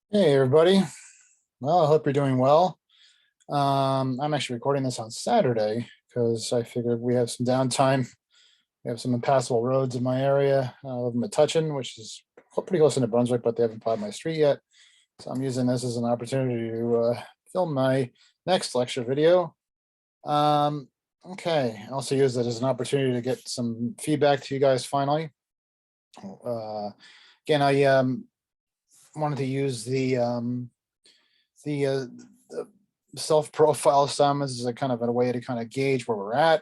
Hey everybody. Well, I hope you're doing well. I'm actually recording this on Saturday because I figured we have some downtime. We have some impassable roads in my area. I live in Metuchen, which is pretty close into Brunswick, but they haven't plowed my street yet. So I'm using this as an opportunity to film my next lecture video. Um, okay, I also use it as an opportunity to get some feedback to you guys finally. Uh, Again, I wanted to use the self-profile assignments as a kind of a way to kind of gauge where we're at.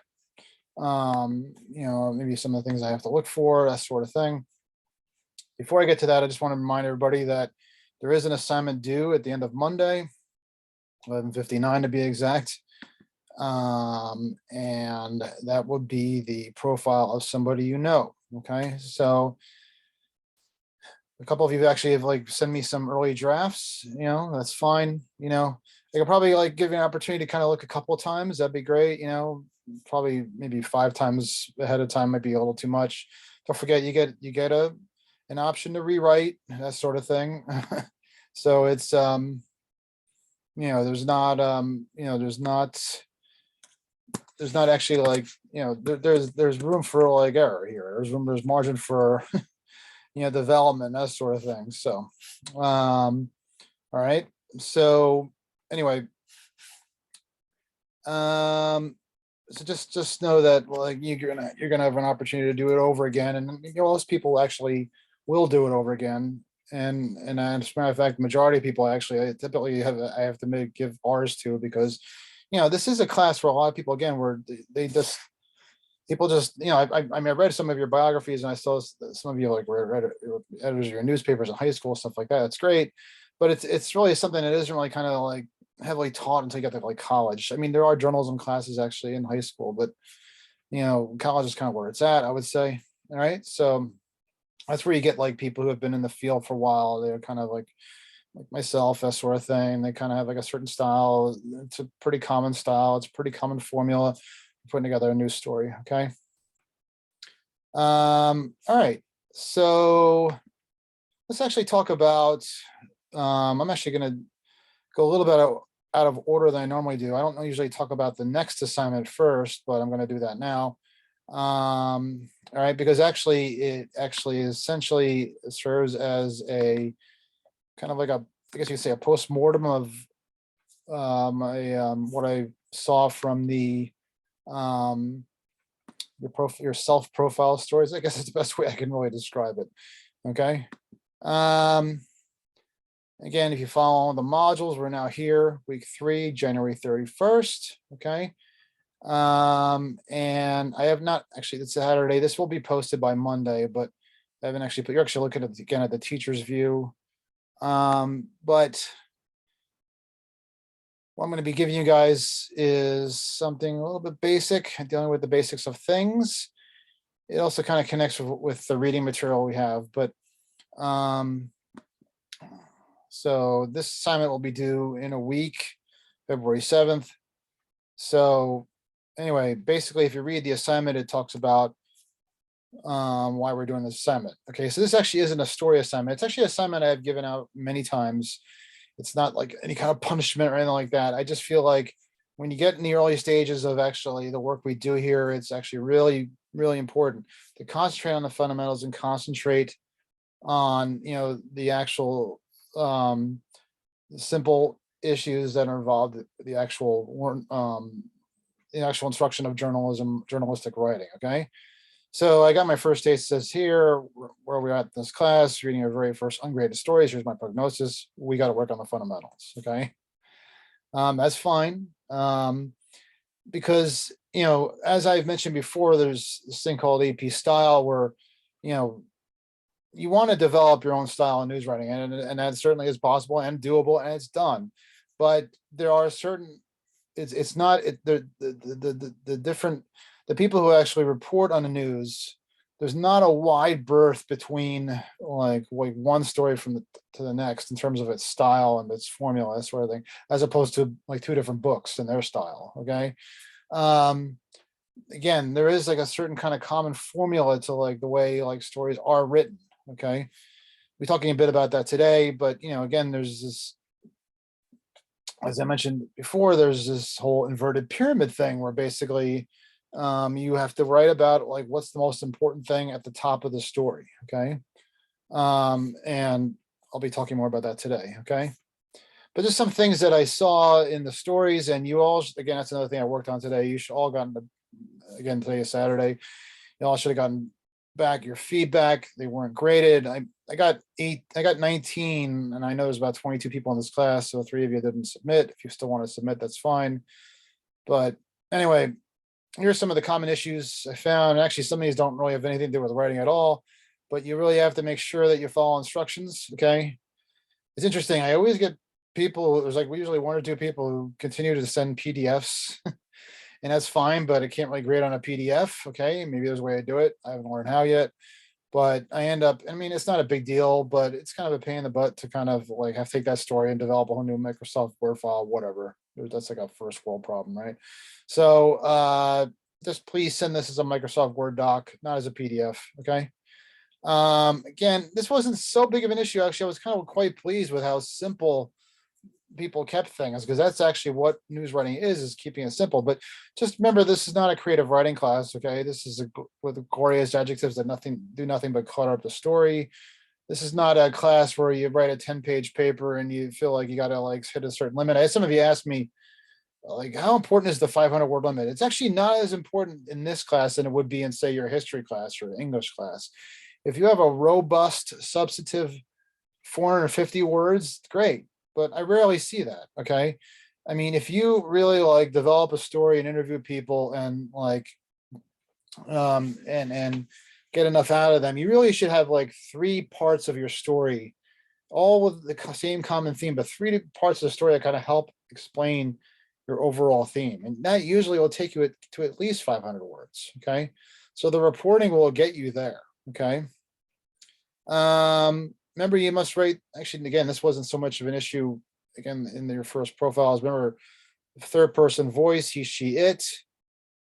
Maybe some of the things I have to look for, that sort of thing. Before I get to that, I just want to remind everybody that there is an assignment due at the end of Monday, 11:59 to be exact. And that would be the profile of somebody you know. Okay, so a couple of you actually have like sent me some early drafts, that's fine. I could probably like give you an opportunity to kind of look a couple of times. That'd be great. Probably maybe 5 times ahead of time might be a little too much. Don't forget you get an option to rewrite, that sort of thing. So it's there's not actually like, there's room for like error here. There's margin for development, that sort of thing. So, all right. So anyway, so just know that like you're gonna have an opportunity to do it over again, and most people actually will do it over again. And as a matter of fact, the majority of people actually I have to give ours to, because this is a class for a lot of people again where they just people just I mean, I read some of your biographies, and I saw some of you like read editors of your newspapers in high school, stuff like that. It's great, but it's really something that isn't really kind of like heavily taught until you get to like college. I mean, there are journalism classes actually in high school, but college is kind of where it's at, I would say. All right, so that's where you get like people who have been in the field for a while. They're kind of like myself, that sort of thing. They kind of have like a certain style. It's a pretty common style. It's a pretty common formula for putting together a news story. Okay. All right. So let's actually talk about. I'm actually going to go a little bit out of order than I normally do. I don't usually talk about the next assignment first, but I'm going to do that now. All right, because actually, it actually essentially serves as a kind of like I guess you could say a post-mortem of what I saw from the your self-profile stories. I guess it's the best way I can really describe it. Okay. Um, Again, if you follow the modules, we're now here, week 3, January 31st. Okay. And I have not actually, it's Saturday. This will be posted by Monday, but I haven't actually you're actually looking at again at the teacher's view. But what I'm going to be giving you guys is something a little bit basic, dealing with the basics of things. It also kind of connects with the reading material we have, but so this assignment will be due in a week, February 7th. So anyway, basically, if you read the assignment, it talks about why we're doing this assignment. Okay, so this actually isn't a story assignment. It's actually an assignment I've given out many times. It's not like any kind of punishment or anything like that. I just feel like when you get in the early stages of actually the work we do here, it's actually really, really important to concentrate on the fundamentals and concentrate on the actual simple issues that are involved the actual instruction of journalistic writing. Okay, so I got my first taste says here where we're at in this class, reading our very first ungraded stories. Here's my prognosis. We got to work on the fundamentals. Okay, that's fine, because as I've mentioned before, there's this thing called AP style where you know you want to develop your own style in news writing, and that certainly is possible and doable, and it's done. But there are certain it's not the different the people who actually report on the news. There's not a wide berth between like one story from to the next in terms of its style and its formula, that sort of thing, as opposed to like two different books and their style. Okay. Um, Again, there is like a certain kind of common formula to like the way like stories are written. Okay. We're talking a bit about that today, but again, there's this, as I mentioned before, there's this whole inverted pyramid thing where basically you have to write about like what's the most important thing at the top of the story. Okay. And I'll be talking more about that today. Okay. But just some things that I saw in the stories, and you all, again, that's another thing I worked on today. You should all gotten again, today is Saturday. You all should have gotten back your feedback. They weren't graded. I got 19, and I know there's about 22 people in this class, so 3 of you didn't submit. If you still want to submit, that's fine. But anyway, here's some of the common issues I found. Actually, some of these don't really have anything to do with writing at all, but you really have to make sure that you follow instructions. Okay. It's interesting. I always get people, there's like usually 1 or 2 people who continue to send PDFs, and that's fine, but it can't really grade on a PDF. Okay. Maybe there's a way to do it. I haven't learned how yet, but I end up, I mean, it's not a big deal, but it's kind of a pain in the butt to kind of like have to take that story and develop a whole new Microsoft Word file, whatever. That's like a first world problem, right? So just please send this as a Microsoft Word doc, not as a PDF. Okay. Again, this wasn't so big of an issue. Actually, I was kind of quite pleased with how simple people kept things, because that's actually what news writing is keeping it simple. But just remember, this is not a creative writing class. Okay. This is with glorious adjectives that do nothing but clutter up the story. This is not a class where you write a 10-page paper and you feel like you got to like hit a certain limit. I had some of you asked me, like, how important is the 500 word limit? It's actually not as important in this class than it would be in, say, your history class or English class. If you have a robust substantive 450 words, great. But I rarely see that. Okay. I mean, if you really like develop a story and interview people and like and get enough out of them, you really should have like 3 parts of your story, all with the same common theme, but 3 parts of the story that kind of help explain your overall theme. And that usually will take you to at least 500 words. Okay. So the reporting will get you there. Okay. Remember, you must write, actually, again, this wasn't so much of an issue, again, in your first profiles. Remember, 3rd person voice, he, she, it.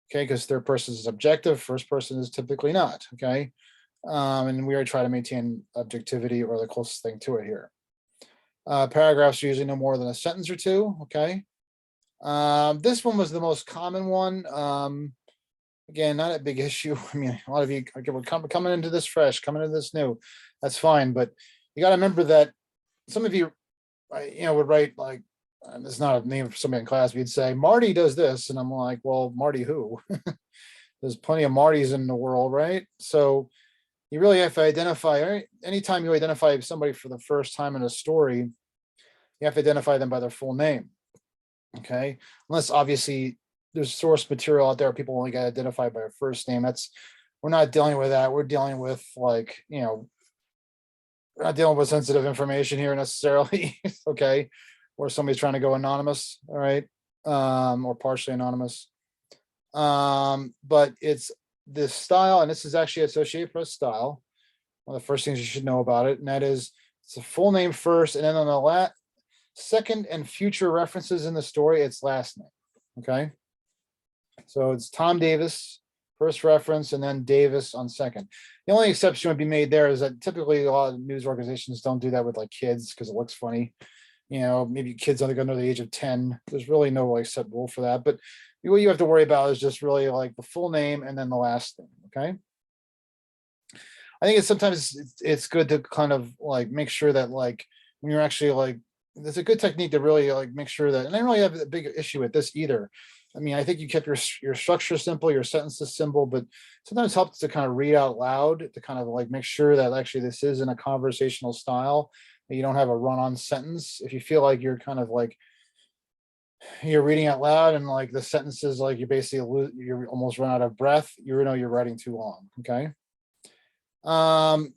Okay, because 3rd person is objective, 1st person is typically not. Okay. And we already try to maintain objectivity or the closest thing to it here. Paragraphs are usually no more than a sentence or 2. Okay. This one was the most common one. Again, not a big issue. I mean, a lot of you are coming into this fresh, coming into this new. That's fine, but you got to remember that some of you, would write like, and it's not a name for somebody in class. We'd say Marty does this, and I'm like, well, Marty who? There's plenty of Martys in the world, right? So you really have to identify. Anytime you identify somebody for the first time in a story, you have to identify them by their full name. Okay, unless obviously there's source material out there, people only get identified by a first name. We're not dealing with that. We're dealing with like, we're not dealing with sensitive information here necessarily. Okay, or somebody's trying to go anonymous, all right, or partially anonymous. But it's this style, and this is actually Associated Press style. One of the first things you should know about it, and that is it's a full name first, and then on the second and future references in the story, it's last name. Okay. So it's Tom Davis, first reference, and then Davis on second. The only exception would be made there is that typically a lot of news organizations don't do that with like kids because it looks funny. Maybe kids under the age of 10. There's really no like set rule for that. But what you have to worry about is just really like the full name and then the last name. Okay. I think sometimes it's good to kind of like make sure that like when you're actually like, there's a good technique to really like make sure that, and I don't really have a big issue with this either. I mean, I think you kept your structure simple, your sentences simple, but sometimes helps to kind of read out loud to kind of like make sure that actually this is in a conversational style, that you don't have a run-on sentence. If you feel like you're kind of like you're reading out loud and like the sentences like you basically you're almost run out of breath, you're writing too long. Okay.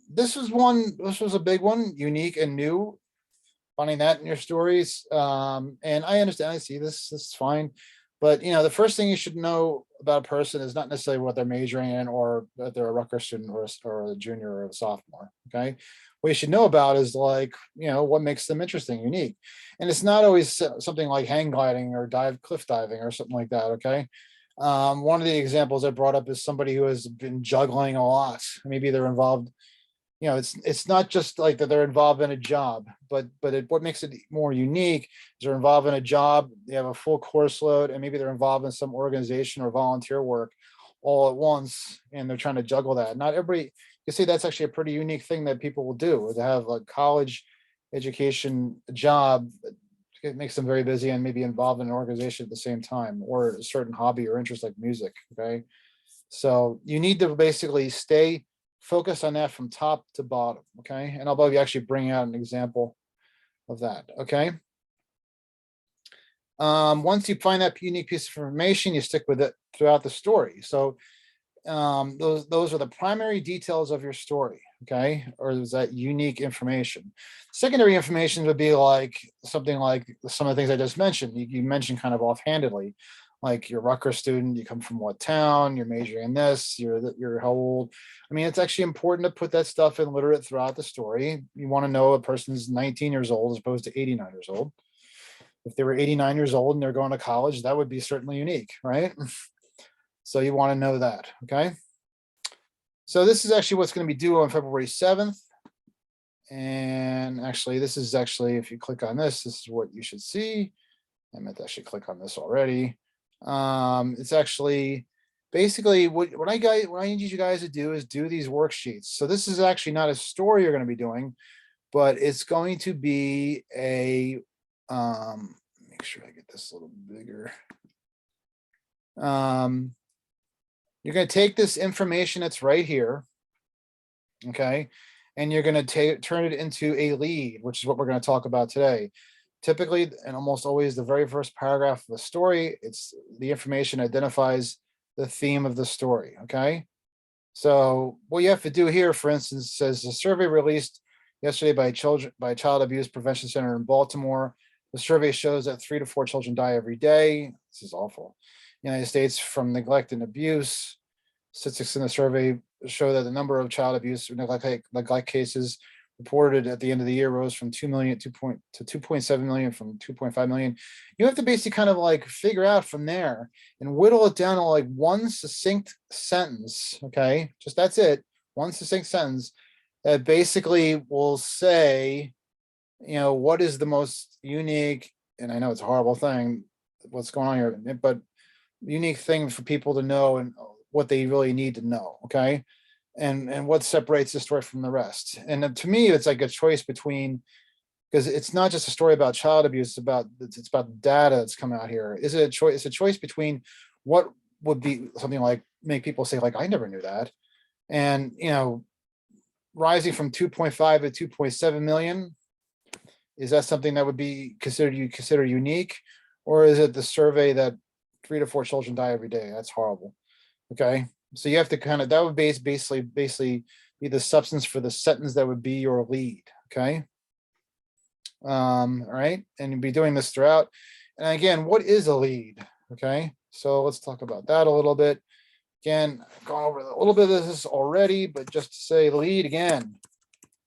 This was a big one, unique and new. Finding that in your stories. And I understand, I see this is fine. But the first thing you should know about a person is not necessarily what they're majoring in or that they're a Rutgers student or a junior or a sophomore. Okay. What you should know about is like, what makes them interesting, unique. And it's not always something like hang gliding or cliff diving or something like that. Okay. One of the examples I brought up is somebody who has been juggling a lot. Maybe they're involved it's not just like that they're involved in a job, but what makes it more unique is they're involved in a job, they have a full course load, and maybe they're involved in some organization or volunteer work all at once, and they're trying to juggle that. Not everybody, you see, that's actually a pretty unique thing that people will do, to have a college education job. It makes them very busy and maybe involved in an organization at the same time, or a certain hobby or interest like music. Okay. So you need to basically stay focused on that from top to bottom. Okay. And I'll actually bring out an example of that. Okay. Once you find that unique piece of information, you stick with it throughout the story. So those are the primary details of your story. Okay. Or is that unique information? Secondary information would be like something like some of the things I just mentioned. You mentioned kind of offhandedly, like you're a Rutgers student, you come from what town, you're majoring in this, you're how old. I mean, it's actually important to put that stuff in literate throughout the story. You want to know a person's 19 years old as opposed to 89 years old. If they were 89 years old and they're going to college, that would be certainly unique, right? So you want to know that. Okay. So this is actually what's going to be due on February 7th. And actually, this is actually, if you click on this, this is what you should see. I meant to actually click on this already. It's actually basically what I need you guys to do is do these worksheets. So this is actually not a story you're going to be doing, but it's going to be a, make sure I get this a little bigger. You're going to take this information that's right here, okay, and you're going to turn it into a lead, which is what we're going to talk about today. Typically, and almost always, the very first paragraph of the story, it's the information identifies the theme of the story, okay? So what you have to do here, for instance, says the survey released yesterday by Child Abuse Prevention Center in Baltimore. The survey shows that 3 to 4 children die every day. This is awful. United States from neglect and abuse. Statistics in the survey show that the number of child abuse or neglect cases reported at the end of the year rose from 2 million to 2.7 million from 2.5 million. You have to basically kind of like figure out from there and whittle it down to like one succinct sentence. Okay, just that's it. One succinct sentence that basically will say, what is the most unique, and I know it's a horrible thing, what's going on here, but unique thing for people to know and what they really need to know. Okay. And what separates the story from the rest. And to me, it's like a choice between, because it's not just a story about child abuse, it's about data that's come out here. Is it a choice? It's a choice between what would be something like make people say like, I never knew that. And, rising from 2.5 to 2.7 million, is that something that would be consider unique? Or is it the survey that 3 to 4 children die every day? That's horrible. Okay. So you have to kind of, that would basically be the substance for the sentence that would be your lead. Okay. All right. And you'll be doing this throughout. And again, what is a lead? Okay. So let's talk about that a little bit. Again, I've gone over a little bit of this already, but just to say lead again.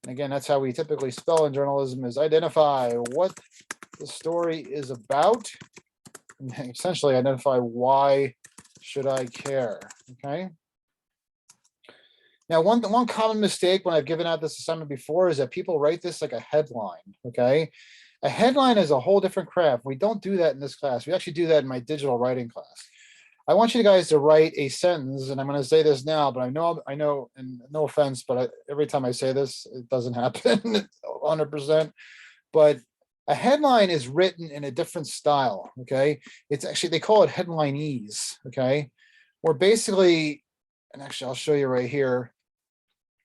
And again, that's how we typically spell in journalism, is identify what the story is about. And essentially identify why should I care? Okay. Now, one common mistake when I've given out this assignment before is that people write this like a headline. Okay. A headline is a whole different craft. We don't do that in this class. We actually do that in my digital writing class. I want you guys to write a sentence, and I'm going to say this now, but I know, and no offense, but every time I say this, it doesn't happen 100%. But a headline is written in a different style. Okay. It's actually, they call it headlineese. Okay. Where basically, and actually I'll show you right here.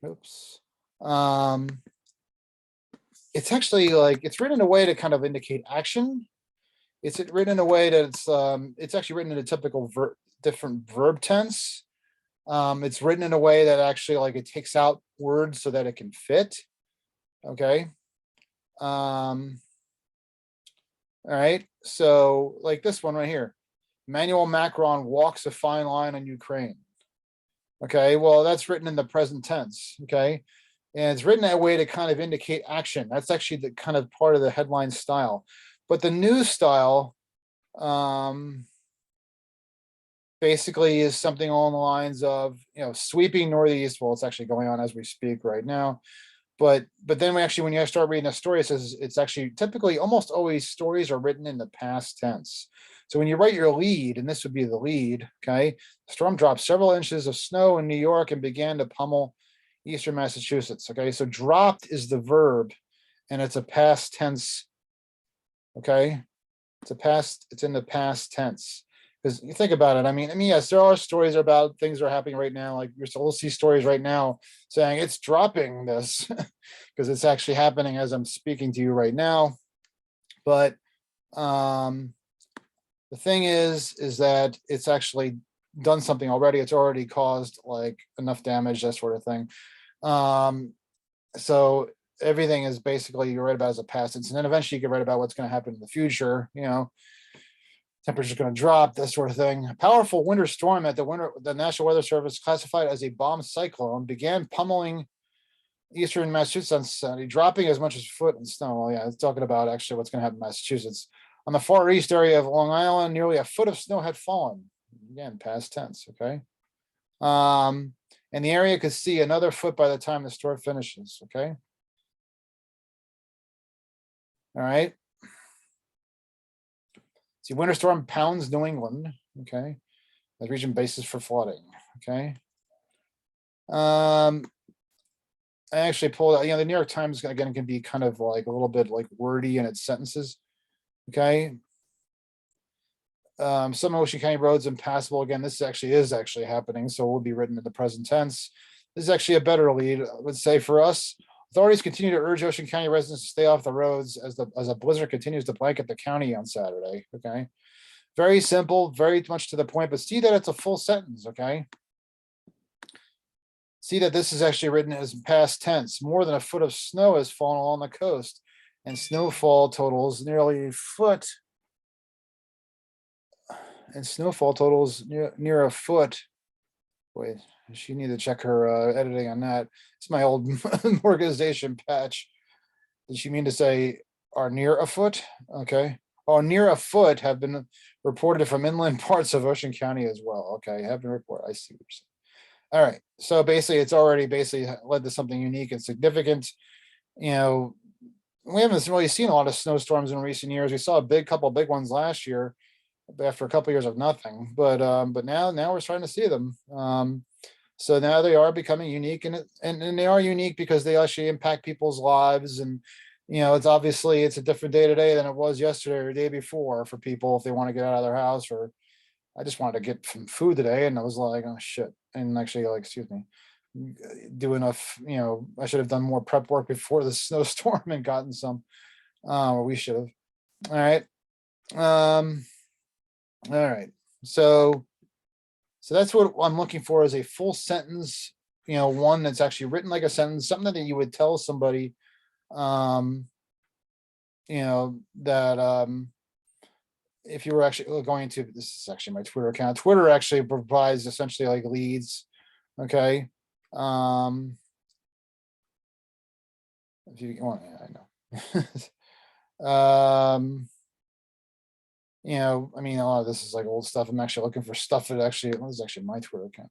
Oops. It's actually like, it's written in a way to kind of indicate action. It's written in a way that it's actually written in a typical different verb tense. It's written in a way that actually like it takes out words so that it can fit. Okay. All right. So like this one right here, Emmanuel Macron walks a fine line on Ukraine. Okay. Well, that's written in the present tense. Okay. And it's written that way to kind of indicate action. That's actually the kind of part of the headline style. But the news style, basically is something along the lines of, sweeping northeast. Well, it's actually going on as we speak right now. But then when you start reading a story, it says it's actually typically almost always stories are written in the past tense. So when you write your lead, and this would be the lead, okay, the storm dropped several inches of snow in New York and began to pummel eastern Massachusetts. Okay, so dropped is the verb, and it's a past tense. Okay, it's in the past tense. Because you think about it, I mean, yes, there are stories about things that are happening right now. Like we'll see stories right now saying it's dropping this because it's actually happening as I'm speaking to you right now. But the thing is that it's actually done something already. It's already caused like enough damage, that sort of thing. So everything is basically you write about as a past tense, and then eventually you can write about what's going to happen in the future. Temperature's going to drop, that sort of thing. A powerful winter storm that the National Weather Service classified as a bomb cyclone began pummeling eastern Massachusetts on Sunday, dropping as much as a foot in snow. Well, yeah, it's talking about actually what's going to happen in Massachusetts. On the far east area of Long Island, nearly a foot of snow had fallen. Again, past tense, okay? And the area could see another foot by the time the storm finishes, okay? All right. See, winter storm pounds New England, okay? The region basis for flooding, okay? I actually pulled out, the New York Times again can be kind of like a little bit like wordy in its sentences, okay? Some Ocean County roads impassable. Again, this actually is happening, so it will be written in the present tense. This is actually a better lead, I would say, for us. Authorities continue to urge Ocean County residents to stay off the roads as a blizzard continues to blanket the county on Saturday. Okay, very simple, very much to the point, but see that it's a full sentence. Okay, see that this is actually written as past tense. More than a foot of snow has fallen along the coast, and snowfall totals nearly a foot. And snowfall totals near a foot. Wait, she need to check her editing on that. It's my old organization patch. Did she mean to say are near a foot? Okay. Oh, near a foot have been reported from inland parts of Ocean County as well. Okay, have been reported. I see what you're saying. All right. So basically, it's already basically led to something unique and significant. We haven't really seen a lot of snowstorms in recent years. We saw a couple big ones last year after a couple years of nothing, but now we're starting to see them. So now they are becoming unique, and they are unique because they actually impact people's lives. And it's a different day today than it was yesterday or the day before for people if they want to get out of their house. Or I just wanted to get some food today, and I was like, oh shit, and actually like, excuse me, do enough. I should have done more prep work before the snowstorm and gotten some. Or we should have. All right. All right. So that's what I'm looking for, is a full sentence, one that's actually written like a sentence, something that you would tell somebody, that if you were actually going to, this is actually my Twitter account. Twitter actually provides essentially like leads. Okay. If you want, yeah, I know. A lot of this is like old stuff. I'm actually looking for stuff that this is actually my Twitter account.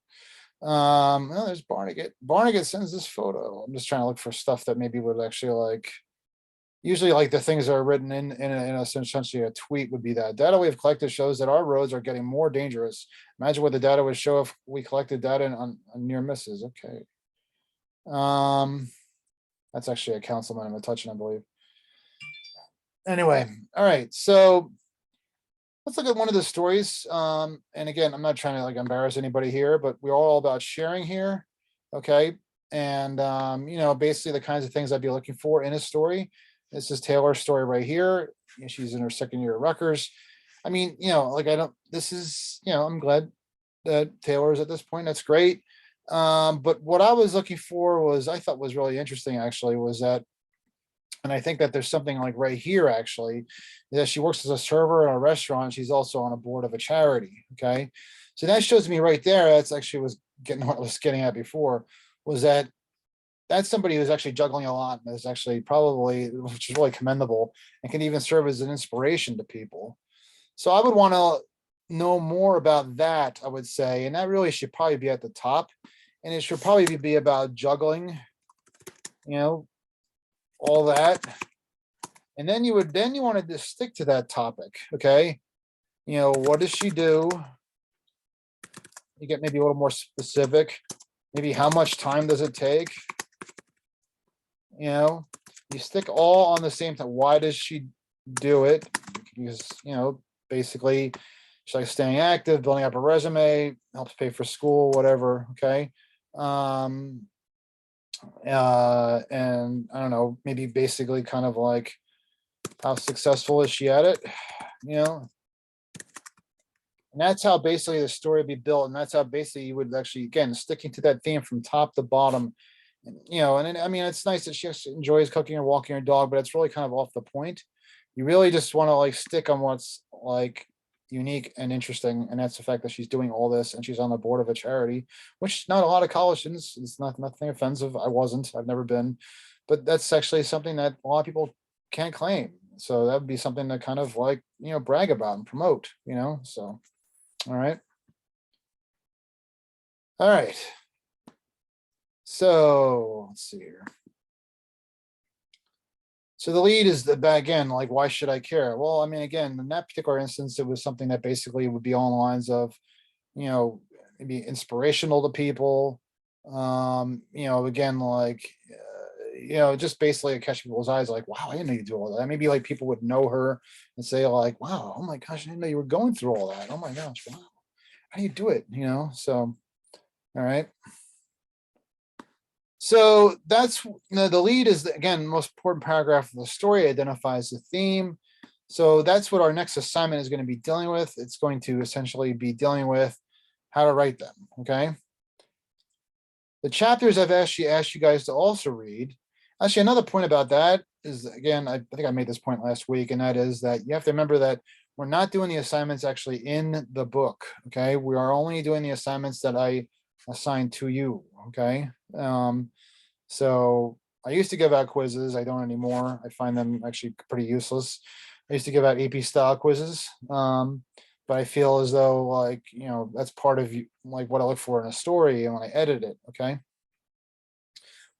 Well, there's Barnegat. Barnegat sends this photo. I'm just trying to look for stuff that maybe would actually like, usually like the things that are written in essentially a tweet would be that data we've collected shows that our roads are getting more dangerous. Imagine what the data would show if we collected data on near misses. Okay. That's actually a councilman I'm touching, I believe. Anyway, all right. So let's look at one of the stories. And again, I'm not trying to like embarrass anybody here, but we're all about sharing here. Okay. And, basically the kinds of things I'd be looking for in a story. This is Taylor's story right here. She's in her second year at Rutgers. I'm glad that Taylor's at this point. That's great. But what I was looking for I thought was really interesting actually was that, and I think that there's something like right here actually, that she works as a server in a restaurant. She's also on a board of a charity. Okay. So that shows me right there. That's actually what I was getting at before, was that that's somebody who's actually juggling a lot and is actually probably, which is really commendable, and can even serve as an inspiration to people. So I would want to know more about that, I would say, and that really should probably be at the top. And it should probably be about juggling, you know, all that. And then you wanted to stick to that topic, okay? You know, what does she do? You get maybe a little more specific. Maybe how much time does it take? You know, you stick all on the same time. Why does she do it? Because, you know, basically she's like staying active, building up a resume, helps pay for school, whatever. Okay. And I don't know, maybe basically kind of like how successful is she at it? You know, and that's how basically the story would be built. And that's how basically you would actually, again, sticking to that theme from top to bottom. You know, and I mean, it's nice that she enjoys cooking or walking her dog, but it's really kind of off the point. You really just want to like stick on what's like unique and interesting, and that's the fact that she's doing all this and she's on the board of a charity, which not a lot of college students. It's nothing offensive. I wasn't. I've never been, but that's actually something that a lot of people can't claim. So that would be something to kind of like brag about and promote. So all right, all right. So let's see here. So the lead is again, like, why should I care? Well, I mean, again, in that particular instance, it was something that basically would be on the lines of, maybe inspirational to people. Again, like, just basically catch people's eyes, like, wow, I didn't know you do all that. Maybe like people would know her and say, like, wow, oh my gosh, I didn't know you were going through all that. Oh my gosh, wow, how do you do it? So, all right. So that's the lead is again the most important paragraph of the story, identifies the theme. So that's what our next assignment is going to be dealing with. It's going to essentially be dealing with how to write them. Okay. The chapters I've asked you guys to also read. Actually, another point about that is, again, I think I made this point last week, and that is that you have to remember that we're not doing the assignments actually in the book. Okay. We are only doing the assignments that I assign to you. Okay. So I used to give out quizzes. I don't anymore. I find them actually pretty useless. I used to give out AP style quizzes. But I feel as though, like, that's part of like what I look for in a story and when I edit it. Okay.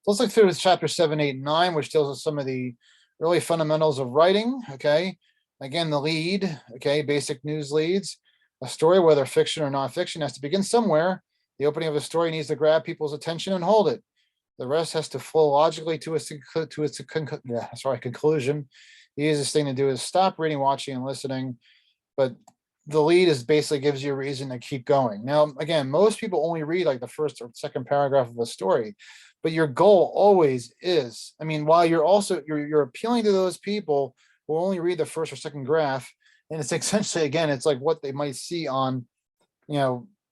So let's look through chapter 7, 8, and 9, which deals with some of the really fundamentals of writing. Okay. Again, the lead, okay, basic news leads. A story, whether fiction or nonfiction, has to begin somewhere. The opening of a story needs to grab people's attention and hold it. The rest has to flow logically to its conclusion. The easiest thing to do is stop reading, watching, and listening. But the lead is basically gives you a reason to keep going. Now, again, most people only read like the first or second paragraph of a story, but your goal always is, I mean, while you're appealing to those people who only read the first or second graph, and it's essentially, again, it's like what they might see on,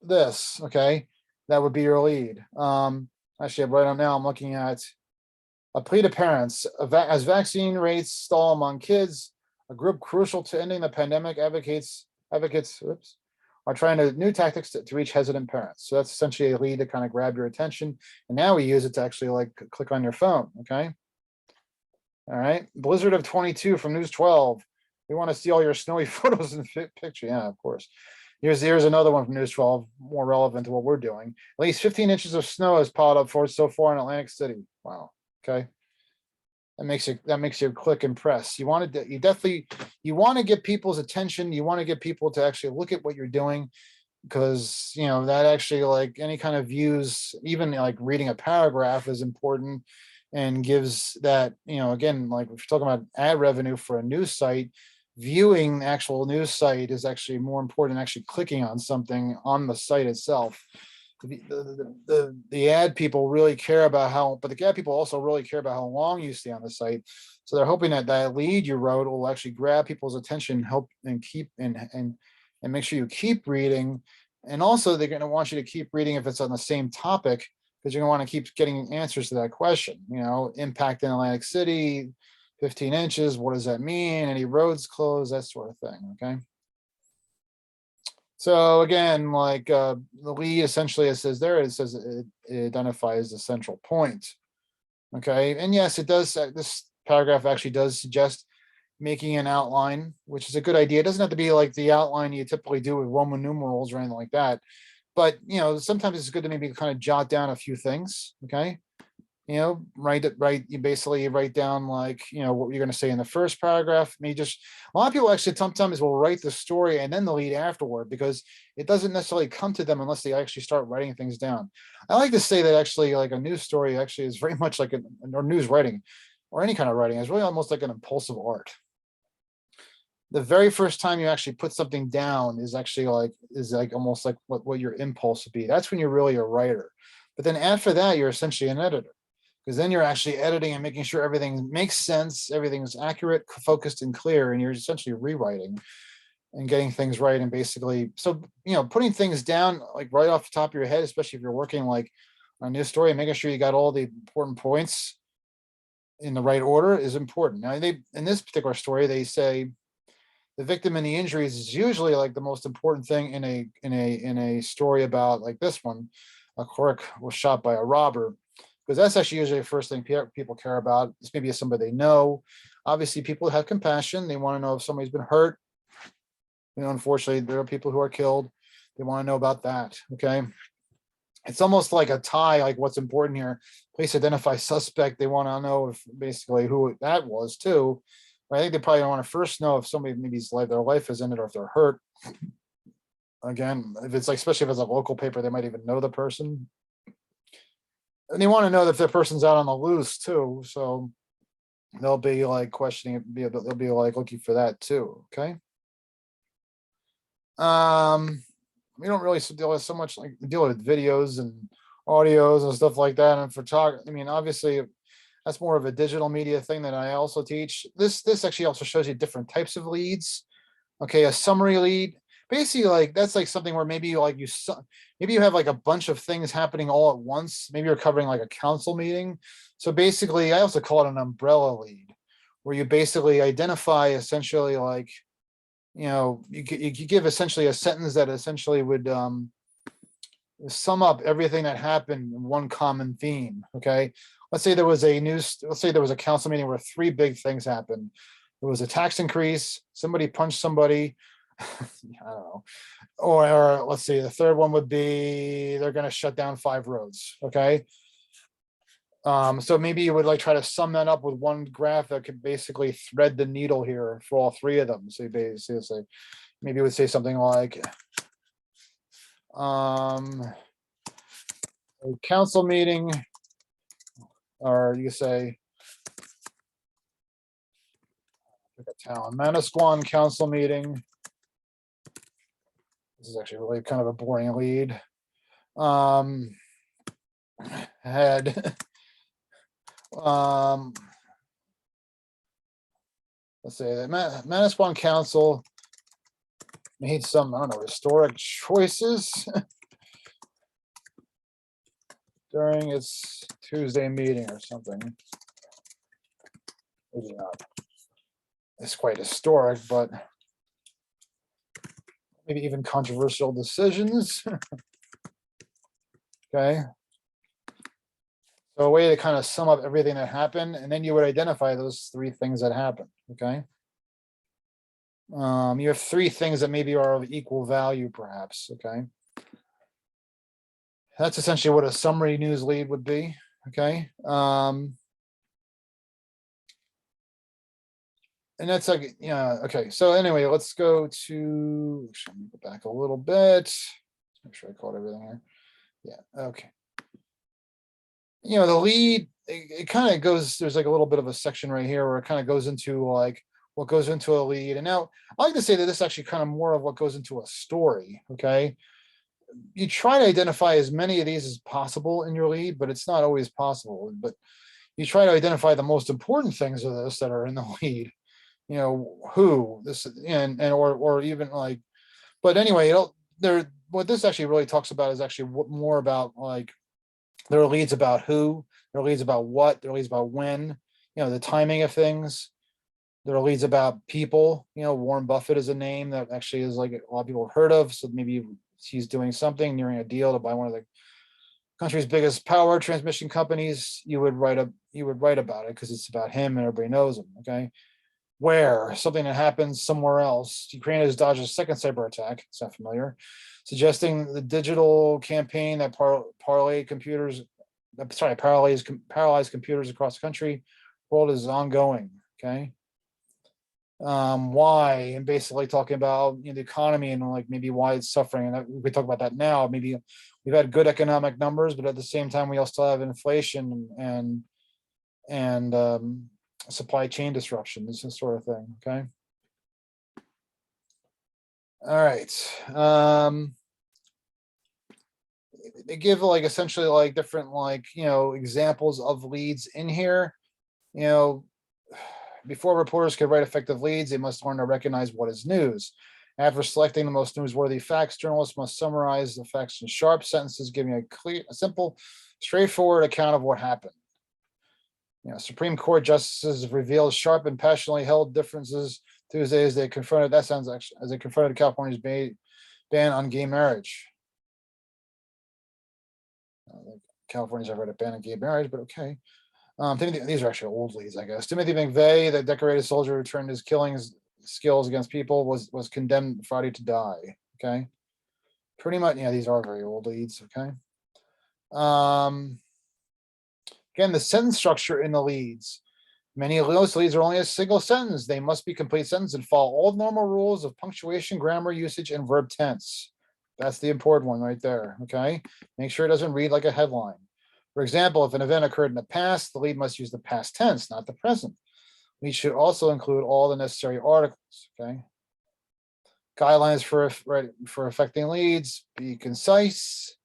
this, okay, that would be your lead. Actually, right now I'm looking at a plea to parents. As vaccine rates stall among kids, a group crucial to ending the pandemic advocates are trying new tactics to reach hesitant parents. So that's essentially a lead to kind of grab your attention. And now we use it to actually like click on your phone. Okay. All right. Blizzard of 22 from News 12. We want to see all your snowy photos and picture. Yeah, of course. Here's another one from News 12, more relevant to what we're doing. At least 15 inches of snow has piled up for so far in Atlantic City. Wow. Okay. That makes you click and press. You want to get people's attention. You want to get people to actually look at what you're doing, because that actually, like, any kind of views, even like reading a paragraph, is important and gives that, again, like if you're talking about ad revenue for a news site, viewing the actual news site is actually more important than actually clicking on something on the site itself. The ad people really care about but the ad people also really care about how long you stay on the site. So they're hoping that lead you wrote will actually grab people's attention, help and keep and make sure you keep reading. And also they're going to want you to keep reading if it's on the same topic, because you're going to want to keep getting answers to that question. Impact in Atlantic City, 15 inches. What does that mean? Any roads closed? That sort of thing. Okay. So again, like the lead, essentially, it says it identifies the central point. Okay. And yes, it does. This paragraph actually does suggest making an outline, which is a good idea. It doesn't have to be like the outline you typically do with Roman numerals or anything like that. But sometimes it's good to maybe kind of jot down a few things. Okay. You basically write down like, what you're going to say in the first paragraph. Maybe just a lot of people actually sometimes will write the story and then the lead afterward, because it doesn't necessarily come to them unless they actually start writing things down. I like to say that actually like a news story actually is very much like or news writing or any kind of writing is really almost like an impulsive art. The very first time you actually put something down is like almost like what your impulse would be. That's when you're really a writer. But then after that, you're essentially an editor, because then you're actually editing and making sure everything makes sense, everything is accurate, focused, and clear, and you're essentially rewriting and getting things right. And basically, so putting things down like right off the top of your head, especially if you're working like on a news story, and making sure you got all the important points in the right order is important. Now, in this particular story, they say the victim and the injuries is usually like the most important thing in a story about like this one. A clerk was shot by a robber, because that's actually usually the first thing people care about. This maybe is somebody they know. Obviously, people have compassion. They want to know if somebody's been hurt. Unfortunately, there are people who are killed. They want to know about that. Okay. It's almost like a tie, like what's important here. Police identify suspect. They want to know if basically who that was too. I think they probably want to first know if somebody maybe their life is ended or if they're hurt. Again, if it's like, especially if it's a local paper, they might even know the person. And they want to know if the person's out on the loose too. So they'll be like questioning it. They'll be like looking for that too. Okay. We don't really deal with so much like deal with videos and audios and stuff like that. And photography. I mean, obviously, that's more of a digital media thing that I also teach. This actually also shows you different types of leads. Okay, a summary lead, basically like that's like something where maybe like maybe you have like a bunch of things happening all at once. Maybe you're covering like a council meeting. So basically, I also call it an umbrella lead, where you basically identify essentially like, you give essentially a sentence that essentially would sum up everything that happened in one common theme. Okay. Let's say there was a council meeting where three big things happened. There was a tax increase, somebody punched somebody, I don't know. Or let's see, the third one would be they're going to shut down 5 roads. Okay. So maybe you would like try to sum that up with one graph that could basically thread the needle here for all 3 of them. So you basically say, maybe you would say something like, a council meeting, or you say, pick a town, Manasquan council meeting. This is actually really kind of a boring lead. Had let's say that Manasquan Council made some, I don't know, historic choices during its Tuesday meeting or something. Maybe not. It's quite historic, but maybe even controversial decisions. Okay. So a way to kind of sum up everything that happened, and then you would identify those 3 things that happened. Okay. You have 3 things that maybe are of equal value, perhaps. Okay. That's essentially what a summary news lead would be. Okay. And that's like, yeah. Okay. So anyway, let's go to, let me go back a little bit. Make sure I caught everything here. Yeah. Okay. The lead, it kind of goes, there's like a little bit of a section right here where it kind of goes into like what goes into a lead. And now I like to say that this is actually kind of more of what goes into a story. Okay. You try to identify as many of these as possible in your lead, but it's not always possible. But you try to identify the most important things of this that are in the lead. Who this or even like, but anyway, what this actually really talks about is actually more about like, there are leads about who, there are leads about what, there are leads about when, the timing of things. There are leads about people. Warren Buffett is a name that actually is like a lot of people have heard of. So maybe he's doing something, nearing a deal to buy one of the country's biggest power transmission companies. You would write about it because it's about him and everybody knows him. Okay. where something that happens somewhere else. Ukraine has dodged a second cyber attack. It's not familiar, suggesting the digital campaign that paralyzed computers across the country. World is ongoing. Okay. Why, and basically talking about the economy and like maybe why it's suffering, and we talk about that now. Maybe we've had good economic numbers, but at the same time we also have inflation and supply chain disruptions, this sort of thing. Okay. All right. They give like essentially like different like examples of leads in here. Before reporters can write effective leads, they must learn to recognize what is news. After selecting the most newsworthy facts, journalists must summarize the facts in sharp sentences, giving a simple, straightforward account of what happened. Supreme Court justices revealed sharp and passionately held differences Tuesday as they confronted California's ban on gay marriage. California's ever had a ban on gay marriage, but okay. These are actually old leads, I guess. Timothy McVeigh, the decorated soldier who turned his killing skills against people, was condemned Friday to die. Okay, pretty much. Yeah, these are very old leads. Okay. Again, the sentence structure in the leads. Many of those leads are only a single sentence. They must be complete sentences and follow all normal rules of punctuation, grammar usage, and verb tense. That's the important one right there. Okay. Make sure it doesn't read like a headline. For example, if an event occurred in the past, the lead must use the past tense, not the present. We should also include all the necessary articles. Okay. Guidelines for affecting leads: be concise.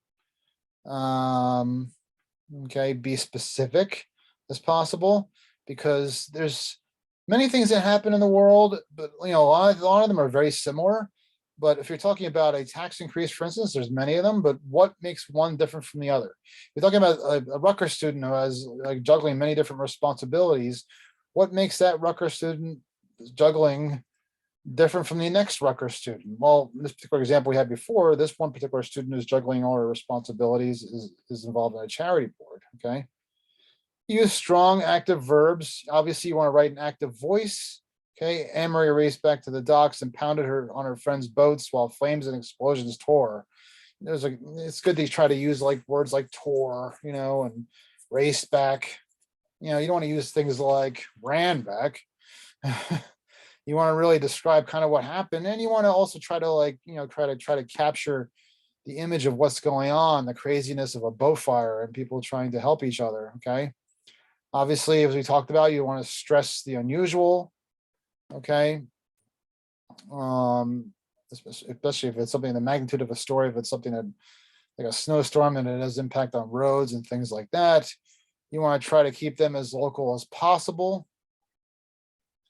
Okay, be specific as possible, because there's many things that happen in the world, but a lot of them are very similar. But if you're talking about a tax increase, for instance, there's many of them, but what makes one different from the other? You're talking about a Rutgers student who has like juggling many different responsibilities. What makes that Rutgers student juggling different from the next Rutgers student? Well, in this particular example we had before, this one particular student who's juggling all her responsibilities is involved in a charity board. Okay. Use strong active verbs. Obviously, you want to write an active voice. Okay, Anne-Marie raced back to the docks and pounded on her friend's boats while flames and explosions tore. It's good to try to use like words like tore, and race back. You don't want to use things like ran back. You want to really describe kind of what happened, and you want to also try to try to capture the image of what's going on, the craziness of a boat fire and people trying to help each other. Okay. Obviously, as we talked about, you want to stress the unusual. Okay. Especially if it's something the magnitude of a story, if it's something that like a snowstorm and it has impact on roads and things like that, you want to try to keep them as local as possible.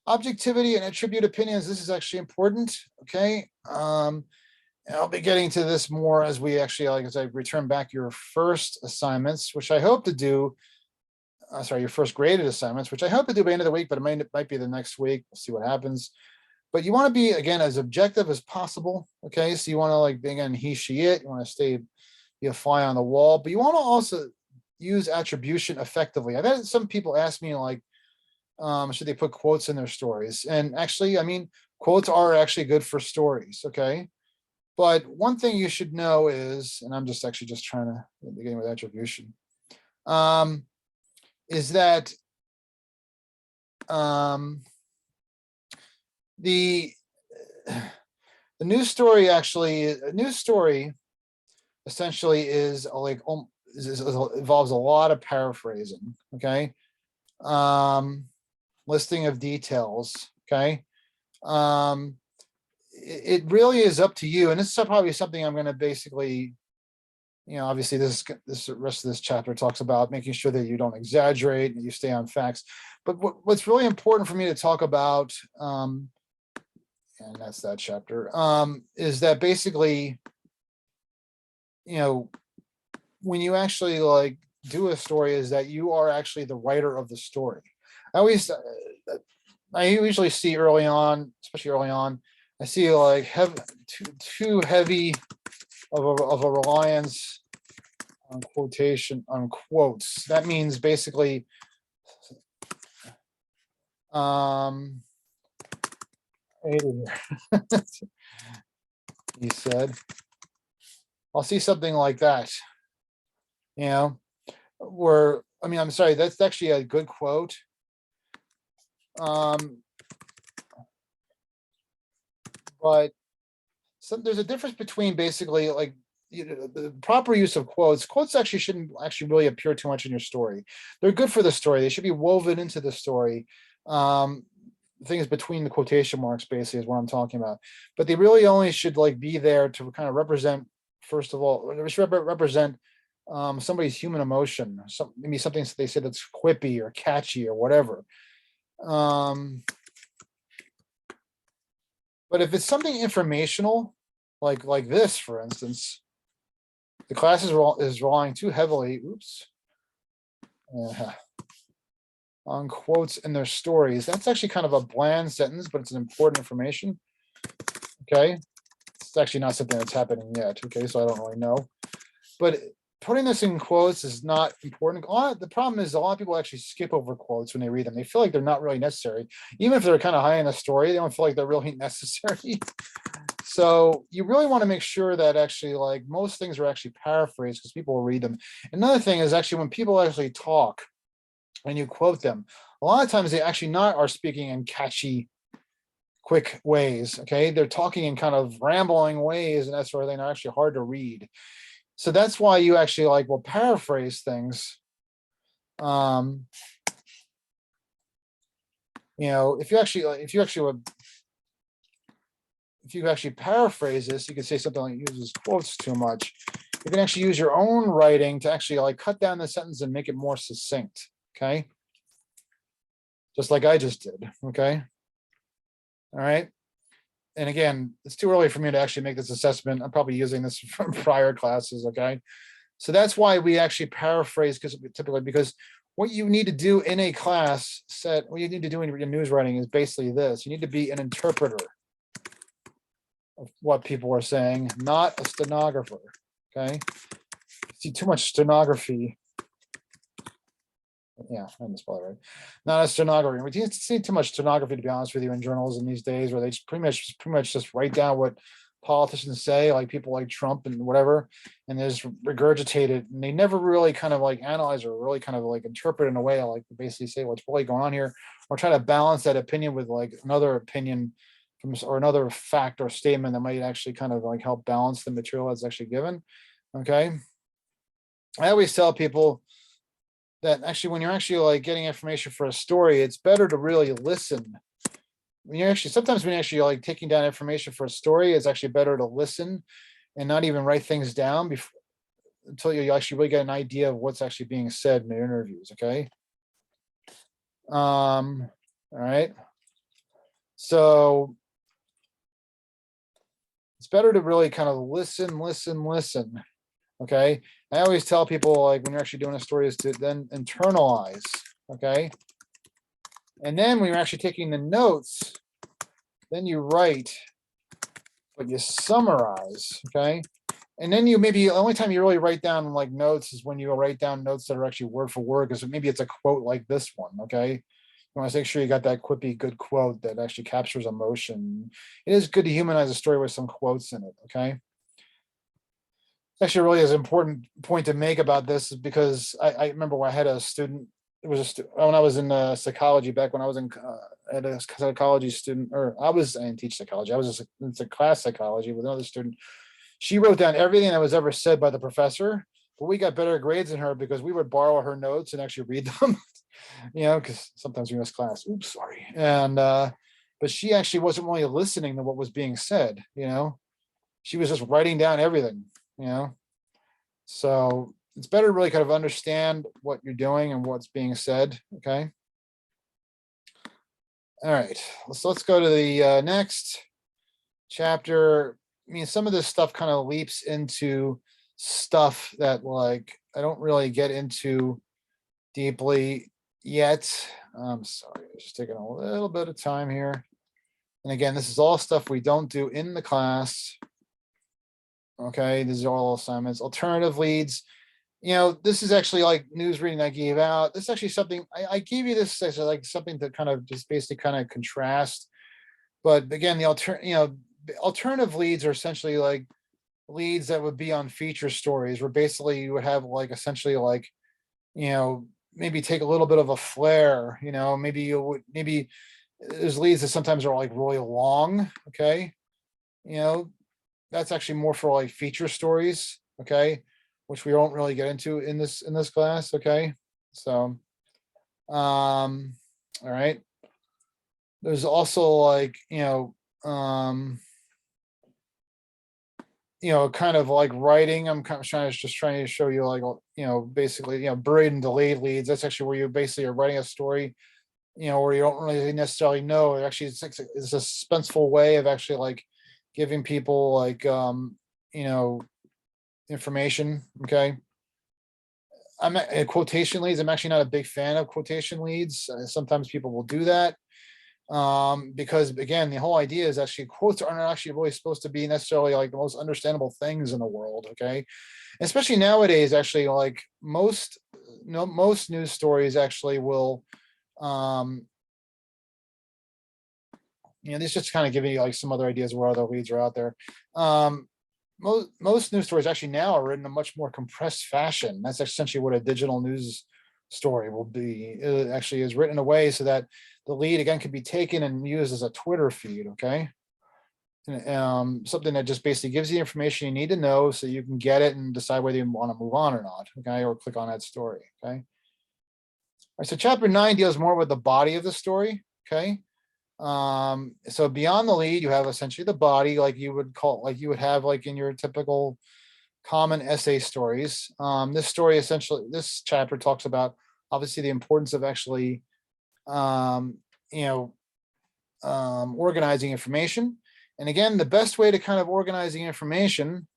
Objectivity and attribute opinions. This is actually important. Okay. I'll be getting to this more as we actually, as I return back your first assignments, which I hope to do. Your first graded assignments, which I hope to do by the end of the week, but it might be the next week. We'll see what happens. But you want to be, again, as objective as possible. Okay. So you want to again, he, she, it. You want to be a fly on the wall, but you want to also use attribution effectively. I've had some people ask me should they put quotes in their stories? And actually, quotes are actually good for stories. Okay. But one thing you should know is, and I'm just trying to begin with attribution, is that the news story essentially is involves a lot of paraphrasing. Okay. Listing of details. Okay. It really is up to you, and this is probably something I'm going to basically, obviously this rest of this chapter talks about making sure that you don't exaggerate and you stay on facts. But what's really important for me to talk about, and that's that chapter, is that basically, when you actually do a story, is that you are actually the writer of the story. I usually see early on, especially early on, I see too heavy of a reliance on quotation, on quotes. That means basically, Ate it here. He said, I'll see something like that, you know, where, I mean, I'm sorry, that's actually a good quote. But there's a difference between basically like, the proper use of quotes. Quotes actually shouldn't actually really appear too much in your story. They're good for the story. They should be woven into the story. Things between the quotation marks basically is what I'm talking about. But they really only should like be there to kind of represent, first of all, they should represent somebody's human emotion. Maybe something they say that's quippy or catchy or whatever. But if it's something informational, like this, for instance, the class is relying too heavily, on quotes in their stories. That's actually kind of a bland sentence, but it's an important information. Okay, it's actually not something that's happening yet. Okay, so I don't really know, but putting this in quotes is not important. The problem is a lot of people actually skip over quotes when they read them. They feel like they're not really necessary. Even if they're kind of high in the story, they don't feel like they're really necessary. So you really want to make sure that actually like most things are actually paraphrased because people will read them. Another thing is actually when people actually talk and you quote them, a lot of times they actually not are speaking in catchy, quick ways. Okay, they're talking in kind of rambling ways and that sort of thing. They're actually hard to read. So that's why you actually like will paraphrase things. You know, if you actually paraphrase this, you could say something like uses quotes too much. You can actually use your own writing to actually like cut down the sentence and make it more succinct. Okay. Just like I just did. Okay. All right. And again, it's too early for me to actually make this assessment. I'm probably using this from prior classes. Okay. So that's why we actually paraphrase because what you need to do in a class set, what you need to do in your news writing is basically this. You need to be an interpreter of what people are saying, not a stenographer. Okay. See too much stenography. Yeah, I misspelled it right. Not a stenography. We see too much stenography, to be honest with you, in journalism these days, where they just pretty much just write down what politicians say, like people like Trump and whatever, and they just regurgitate it, and they never really kind of like analyze or really kind of like interpret in a way like basically say what's really going on here, or try to balance that opinion with like another opinion from or another fact or statement that might actually kind of like help balance the material that's actually given. Okay, I always tell people that actually when you're actually like getting information for a story, it's better to really listen. When you're actually sometimes when you're actually like taking down information for a story, it's actually better to listen and not even write things down before until you actually really get an idea of what's actually being said in the interviews. Okay. All right. So it's better to really kind of listen. Okay. I always tell people like when you're actually doing a story is to then internalize. Okay. And then when you're actually taking the notes, then you write, but you summarize. Okay. And then you maybe the only time you really write down like notes is when you write down notes that are actually word for word, because maybe it's a quote like this one. Okay. You want to make sure you got that quippy good quote that actually captures emotion. It is good to humanize a story with some quotes in it. Okay. Actually really is an important point to make about this is because I remember when I had a student, it was when I was in psychology back when I was in at a psychology student, or I didn't teach psychology. I was in class psychology with another student. She wrote down everything that was ever said by the professor, but we got better grades than her because we would borrow her notes and actually read them, because sometimes we miss class. Oops, sorry. And but she actually wasn't really listening to what was being said. She was just writing down everything. So it's better to really kind of understand what you're doing and what's being said. Okay. All right. So let's go to the next chapter. I mean, some of this stuff kind of leaps into stuff that like I don't really get into deeply yet. I'm sorry, just taking a little bit of time here. And again, this is all stuff we don't do in the class. Okay, these are all assignments. Alternative leads. This is actually like news reading I gave out. This is actually something I gave you this as like something to kind of just basically kind of contrast But again, the alternative leads are essentially like leads that would be on feature stories, where basically you would have like essentially like, maybe take a little bit of a flair, maybe you would, maybe there's leads that sometimes are like really long, okay? You know, that's actually more for like feature stories, okay? Which we won't really get into in this class, okay? So, all right. There's also like, kind of like writing. I'm kind of trying to show you like, basically, buried and delayed leads. That's actually where you basically are writing a story, where you don't really necessarily know. Actually, it's a suspenseful way of actually like giving people like, you know, information. Okay. Quotation leads. I'm actually not a big fan of quotation leads. Sometimes people will do that, because again, the whole idea is actually quotes aren't actually really supposed to be necessarily like the most understandable things in the world. Okay. Especially nowadays, actually, like most, most news stories actually will, um, this just kind of giving you like some other ideas where other leads are out there. Most news stories actually now are written in a much more compressed fashion. That's essentially what a digital news story will be. It actually is written in a way so that the lead again can be taken and used as a Twitter feed. Okay. Something that just basically gives you the information you need to know so you can get it and decide whether you want to move on or not. Okay. Or click on that story. Okay. All right. So chapter 9 deals more with the body of the story. Okay. So beyond the lead, you have essentially the body, like you would call, like you would have like in your typical common essay stories. This story essentially, this chapter talks about obviously the importance of actually, um, you know, organizing information. And again, the best way to kind of organizing information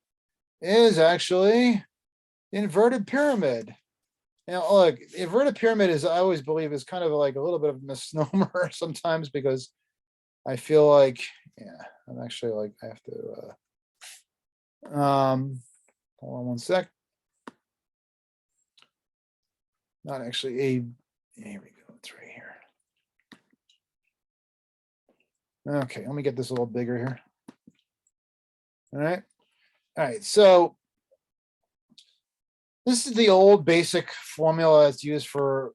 is actually the inverted pyramid. Look, the inverted pyramid is, I always believe, is kind of like a little bit of a misnomer sometimes, because I feel like, yeah, I'm actually like, I have to, hold on one sec. Not actually here we go, it's right here. Okay, let me get this a little bigger here. All right, so this is the old basic formula that's used for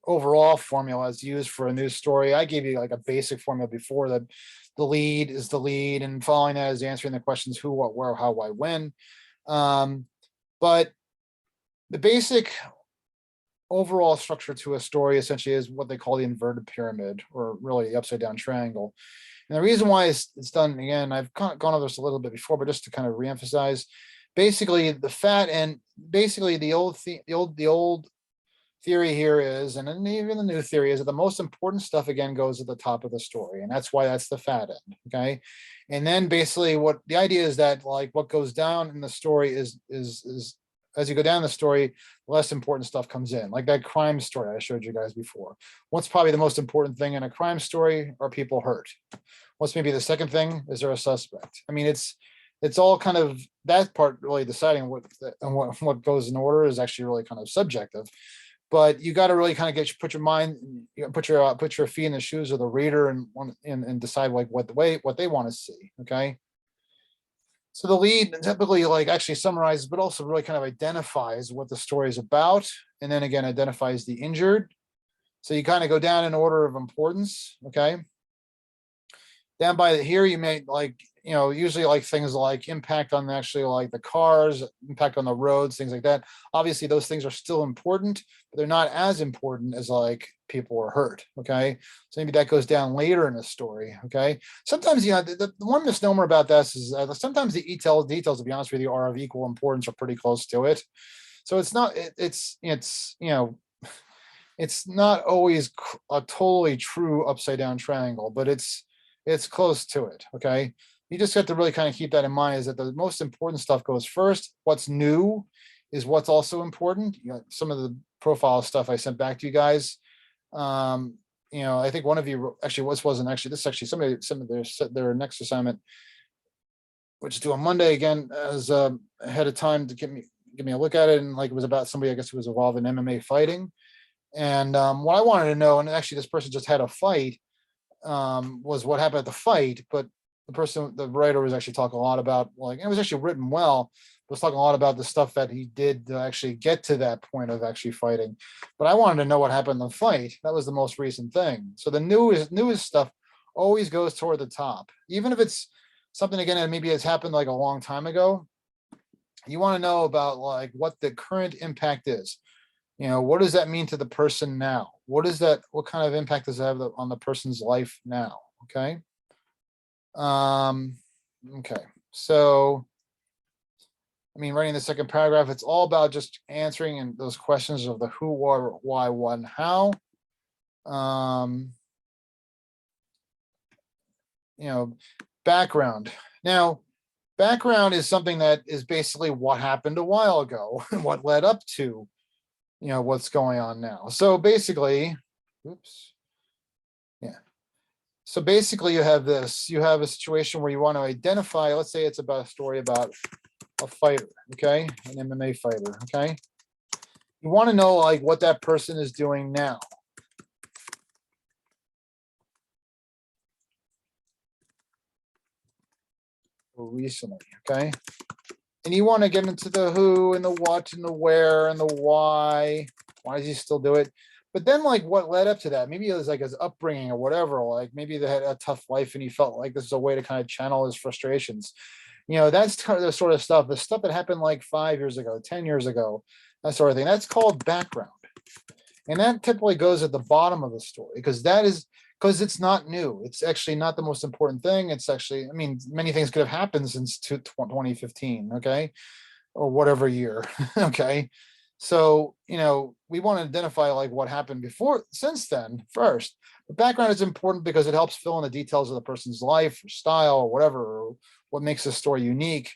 overall formula is used for a news story. I gave you like a basic formula before that the lead is the lead, and following that is answering the questions who, what, where, how, why, when. But the basic overall structure to a story essentially is what they call the inverted pyramid, or really the upside down triangle. And the reason why it's done, again, I've kind of gone over this a little bit before, but just to kind of reemphasize, basically the fat and basically the old theory here is, and then even the new theory is, that the most important stuff again goes at the top of the story, and that's why that's the fat end. Okay. And then basically what the idea is that like what goes down in the story is as you go down the story, less important stuff comes in, like that crime story I showed you guys before. What's probably the most important thing in a crime story? Are people hurt? What's maybe the second thing? Is there a suspect? I mean, it's all kind of that part really deciding what goes in order is actually really kind of subjective. But you got to really kind of put your mind, put your feet in the shoes of the reader and decide like what they want to see. Okay. So the lead typically like actually summarizes, but also really kind of identifies what the story is about. And then again, identifies the injured. So you kind of go down in order of importance. Okay. Down by here, you may like, usually like things like impact on actually like the cars, impact on the roads, things like that. Obviously, those things are still important, but they're not as important as like people were hurt. Okay. So maybe that goes down later in the story. Okay. Sometimes, the one misnomer about this is sometimes the details, to be honest with you, are of equal importance or pretty close to it. So it's not, it's not always a totally true upside down triangle, but it's close to it. Okay. You just have to really kind of keep that in mind, is that the most important stuff goes first. What's new is what's also important. Some of the profile stuff I sent back to you guys. I think one of you actually, this is actually some of their next assignment, which is due on Monday again, as ahead of time to give me a look at it. And like, it was about somebody, I guess, who was involved in MMA fighting. And what I wanted to know, and actually this person just had a fight, was what happened at the fight, but the writer was actually talking a lot about, like, it was actually written well, was talking a lot about the stuff that he did to actually get to that point of actually fighting. But I wanted to know what happened in the fight. That was the most recent thing. So the newest stuff always goes toward the top, even if it's something again that maybe has happened like a long time ago. You want to know about like what the current impact is. What does that mean to the person now? What kind of impact does it have on the person's life now? Okay. Okay. So, I mean, writing the second paragraph, it's all about just answering those questions of the who, what, why, what, and how. Background. Now, background is something that is basically what happened a while ago and what led up to, what's going on now. So basically, oops. Yeah. So basically you have a situation where you want to identify, let's say it's about a story about a fighter, okay? An MMA fighter, okay? You want to know like what that person is doing now. Recently, okay? And you want to get into the who and the what and the where and the why. Why does he still do it? But then like what led up to that? Maybe it was like his upbringing or whatever. Like maybe they had a tough life and he felt like this is a way to kind of channel his frustrations. That's kind of the sort of stuff, the stuff that happened like 5 years ago, 10 years ago, that sort of thing. That's called background. And that typically goes at the bottom of the story because it's not new. It's actually not the most important thing. It's actually, I mean, many things could have happened since 2015, okay? Or whatever year, okay? So, we want to identify like what happened since then first. The background is important because it helps fill in the details of the person's life or style or whatever, or what makes the story unique.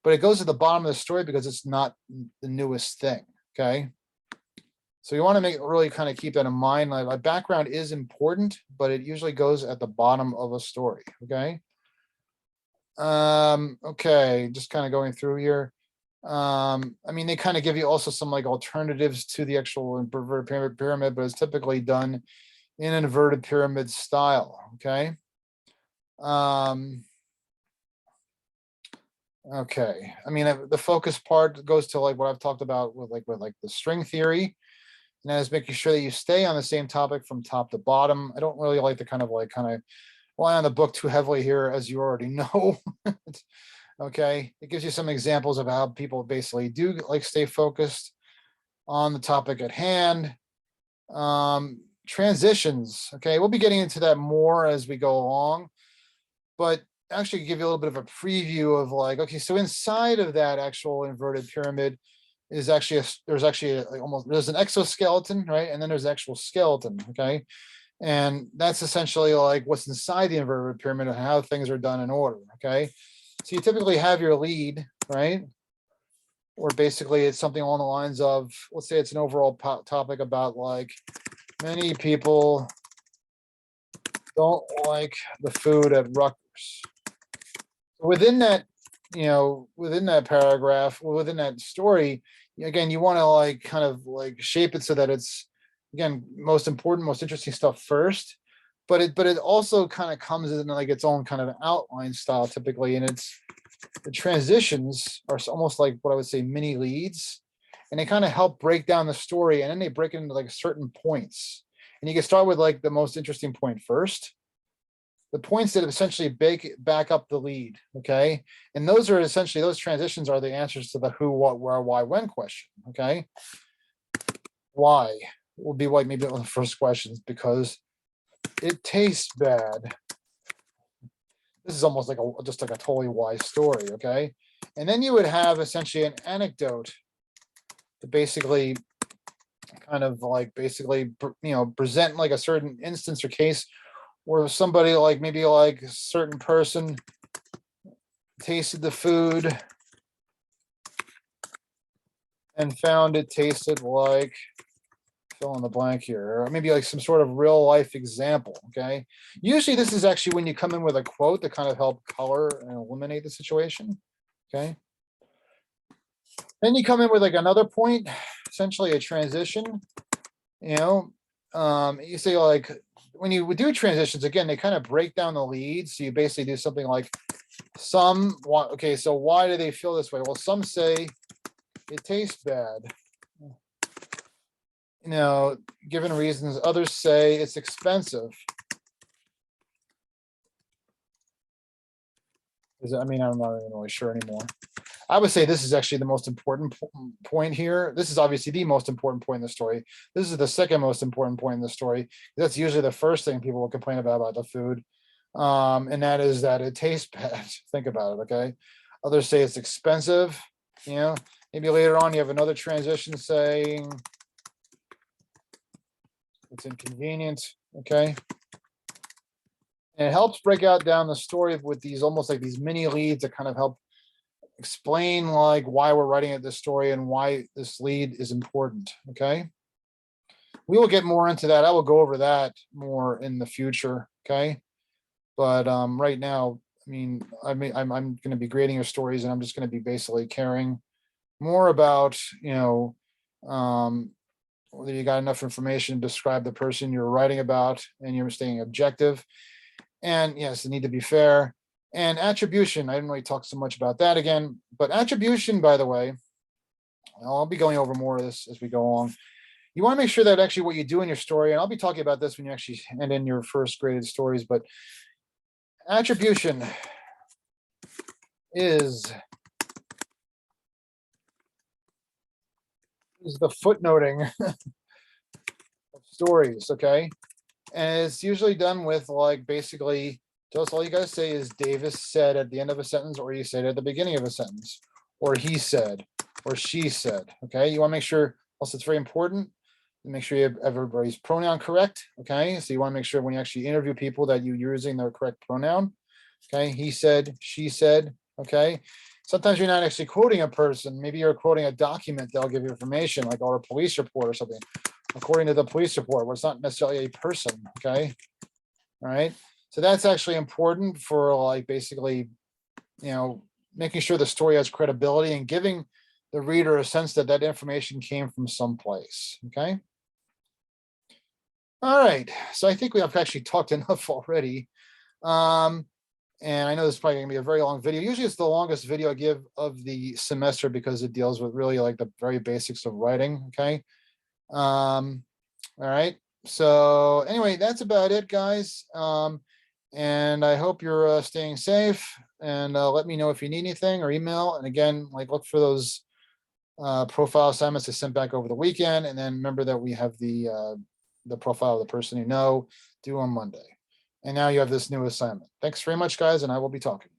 But it goes to the bottom of the story because it's not the newest thing, okay? So you want to really kind of keep that in mind. Like background is important, but it usually goes at the bottom of a story. Okay. Okay, just kind of going through here. I mean, they kind of give you also some like alternatives to the actual inverted pyramid, but it's typically done in an inverted pyramid style. Okay. Okay. I mean, the focus part goes to like what I've talked about with the string theory. And that is making sure that you stay on the same topic from top to bottom. I don't really like to kind of rely on the book too heavily here, as you already know. Okay, it gives you some examples of how people basically do like stay focused on the topic at hand. Transitions. Okay, we'll be getting into that more as we go along, but actually give you a little bit of a preview of like, okay, so inside of that actual inverted pyramid is actually there's an exoskeleton, right? And then there's actual skeleton, okay? And that's essentially like what's inside the inverted pyramid and how things are done in order, okay? So you typically have your lead, right? Or basically it's something along the lines of, let's say it's an overall topic about like many people don't like the food at Rutgers. Within that, within that paragraph, within that story, again, you want to like kind of like shape it so that it's, again, most important, most interesting stuff first, but it also kind of comes in like its own kind of outline style typically, and the transitions are almost like what I would say mini leads, and they kind of help break down the story, and then they break it into like certain points, and you can start with like the most interesting point first, the points that essentially back up the lead, okay? And those transitions are the answers to the who, what, where, why, when question, okay? Why will be like maybe one of the first questions, because it tastes bad. This is almost like just like a totally wise story, okay? And then you would have essentially an anecdote to basically kind of like present like a certain instance or case where somebody like maybe like a certain person tasted the food and found it tasted like, fill in the blank here, or maybe like some sort of real life example, okay? Usually this is actually when you come in with a quote to kind of help color and illuminate the situation, okay? Then you come in with like another point, essentially a transition, you say like, when you would do transitions, again, they kind of break down the leads. So you basically do something like some want, okay, so why do they feel this way? Well, some say it tastes bad. You know, given reasons, others say it's expensive. I mean, I'm not even really sure anymore. I would say this is actually the most important point here. This is obviously the most important point in the story. This is the second most important point in the story. That's usually the first thing people will complain about the food. And that is that it tastes bad. Think about it, okay? Others say it's expensive. You know, maybe later on you have another transition saying it's inconvenient, okay? And it helps break out down the story with these almost like these mini leads that kind of help explain like why we're writing at this story and why this lead is important, okay? We will get more into that. I will go over that more in the future, okay? But right now, I mean, I'm going to be grading your stories, and I'm just going to be basically caring more about, you know, whether you got enough information to describe the person you're writing about, and you're staying objective. And yes, they need to be fair. And attribution, I didn't really talk so much about that again, but attribution, by the way, I'll be going over more of this as we go along. You want to make sure that actually what you do in your story, and I'll be talking about this when you actually end in your first graded stories, but attribution is the footnoting of stories, okay? And it's usually done with like basically just all you gotta say is Davis said at the end of a sentence, or you say it at the beginning of a sentence, or he said, or she said, okay? You wanna make sure, also it's very important, make sure you have everybody's pronoun correct, okay? So you wanna make sure when you actually interview people that you're using their correct pronoun, okay? He said, she said, okay? Sometimes you're not actually quoting a person, maybe you're quoting a document that'll give you information, like or a police report or something. According to the police report, well, it's not necessarily a person, okay? All right, so that's actually important for like basically, you know, making sure the story has credibility and giving the reader a sense that that information came from someplace, okay? All right, so I think we have actually talked enough already. And I know this is probably gonna be a very long video. Usually it's the longest video I give of the semester because it deals with really like the very basics of writing, okay? All right, so anyway, that's about it, guys. And I hope you're staying safe, and let me know if you need anything, or email. And again, like look for those profile assignments I sent back over the weekend. And then remember that we have the profile of the person you know due on Monday. And now you have this new assignment. Thanks very much, guys, and I will be talking.